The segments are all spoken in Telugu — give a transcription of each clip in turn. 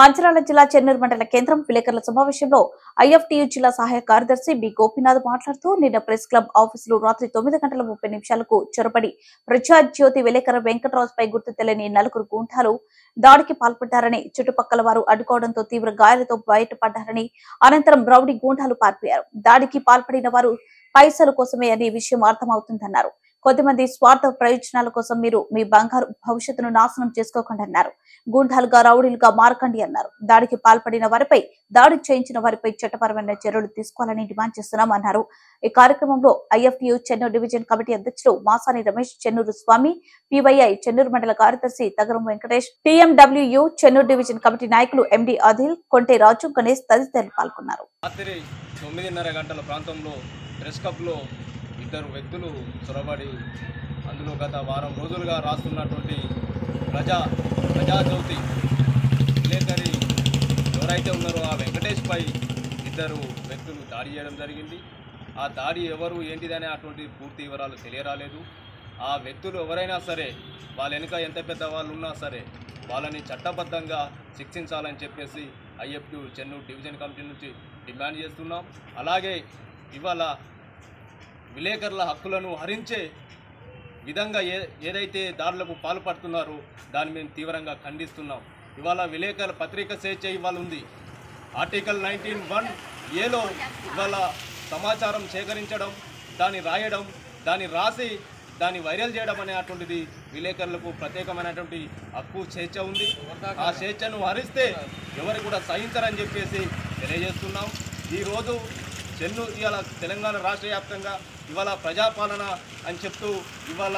మంచిర్యాల జిల్లా చెన్నూరు మండల కేంద్రం విలేకరుల సమావేశంలో ఐఎఫ్టియు జిల్లా సహాయ కార్యదర్శి బి గోపీనాథ్ మాట్లాడుతూ నిన్న ప్రెస్ క్లబ్ ఆఫీసులో రాత్రి 9:30 చొరబడి ప్రజాజ్యోతి విలేకరు వెంకటరాజుపై గుర్తు తెలియని నలుగురు గూండాలు దాడికి పాల్పడ్డారని, చుట్టుపక్కల వారు అడ్డుకోవడంతో తీవ్ర గాయాలతో బయటపడ్డారని, అనంతరం రౌడీ గూండాలు పారిపోయారు. దాడికి పాల్పడిన వారు పైసల కోసమే అనే విషయం అర్థమవుతుందన్నారు. కొద్దిమంది స్వార్థ ప్రయోజనాల కోసం మీరు మీ బంగారు భవిష్యత్తును నాశనం చేసుకోకండి అన్నారు. గూండాలుగా రౌడీలుగా మారకండి అన్నారు. దాడికి పాల్పడిన వారిపై, దాడి చేయించిన వారిపై చట్టపరమైన చర్యలు తీసుకోవాలని డిమాండ్ చేస్తున్నామన్నారు. ఈ కార్యక్రమంలో ఐఎఫ్టియు చెన్నూరు డివిజన్ కమిటీ అధ్యక్షులు మాసాని రమేష్, చెన్నూరు స్వామి, పివైఐ చెన్నూరు మండల కార్యదర్శి తగరం వెంకటేష్, టీఎండబ్ల్యూయు చెన్నూరు డివిజన్ కమిటీ నాయకులు ఎండి ఆదిల్, కొంటే రాజు, గణేష్ తదితరులు పాల్గొన్నారు. రాత్రి 9:30 గంటల ప్రాంతంలో ప్రెస్ క్లబ్లో ఇద్దరు వ్యక్తులు చొరబడి అందులో గత వారం రోజులుగా రాస్తున్నటువంటి ప్రజాజ్యోతి విలేకరి ఎవరైతే ఉన్నారో ఆ వెంకటేష్పై ఇద్దరు వ్యక్తులు దాడి చేయడం జరిగింది. ఆ దాడి ఎవరు ఏంటిదనే అటువంటి పూర్తి వివరాలు తెలియరాలేదు. ఆ వ్యక్తులు ఎవరైనా సరే, వాళ్ళ వెనుక ఎంత పెద్ద వాళ్ళు ఉన్నా సరే వాళ్ళని చట్టబద్ధంగా శిక్షించాలని చెప్పేసి ఐఎఫ్టియు చెన్నూరు డివిజన్ కమిటీ నుంచి డిమాండ్ చేస్తున్నాం. అలాగే ఇవాళ విలేకరుల హక్కులను హరించే విధంగా ఏదైతే దాడులకు పాల్పడుతున్నారో దాన్ని మేము తీవ్రంగా ఖండిస్తున్నాం. ఇవాళ విలేకరుల పత్రిక స్వేచ్ఛ ఇవాళ ఉంది. ఆర్టికల్ 19(1)(a)లో ఇవాళ సమాచారం సేకరించడం, దాన్ని రాయడం, దాన్ని రాసి దాన్ని వైరల్ చేయడం అనేటువంటిది విలేకరులకు ప్రత్యేకమైనటువంటి హక్కు, స్వేచ్ఛ ఉంది. ఆ స్వేచ్ఛను హరిస్తే ఎవరు కూడా సహించరని చెప్పేసి తెలియజేస్తున్నాం. ఈరోజు ఇవాళ తెలంగాణ రాష్ట్ర వ్యాప్తంగా ఇవాళ ప్రజాపాలన అని చెప్తూ ఇవాళ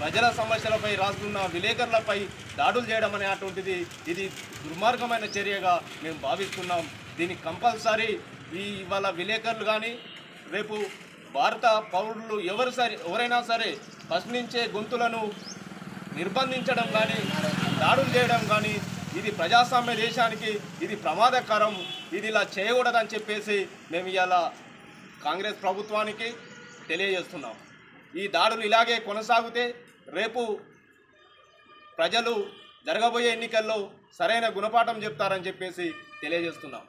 ప్రజల సమస్యలపై రాస్తున్న విలేకరులపై దాడులు చేయడం అనేటువంటిది ఇది దుర్మార్గమైన చర్యగా మేము భావిస్తున్నాం. దీనికి కంపల్సరీ ఇవాళ విలేకరులు కానీ, రేపు భారత పౌరులు ఎవరైనా సరే ప్రశ్నించే గొంతులను నిర్బంధించడం కానీ, దాడులు చేయడం కానీ ఇది ప్రజాస్వామ్య దేశానికి ఇది ప్రమాదకరం. ఇది ఇలా చేయకూడదని చెప్పేసి మేము ఇవాళ కాంగ్రెస్ ప్రభుత్వానికి తెలియజేస్తున్నాం. ఈ దాడులు ఇలాగే కొనసాగితే రేపు ప్రజలు జరగబోయే ఎన్నికల్లో సరైన గుణపాఠం చెప్తారని చెప్పేసి తెలియజేస్తున్నాం.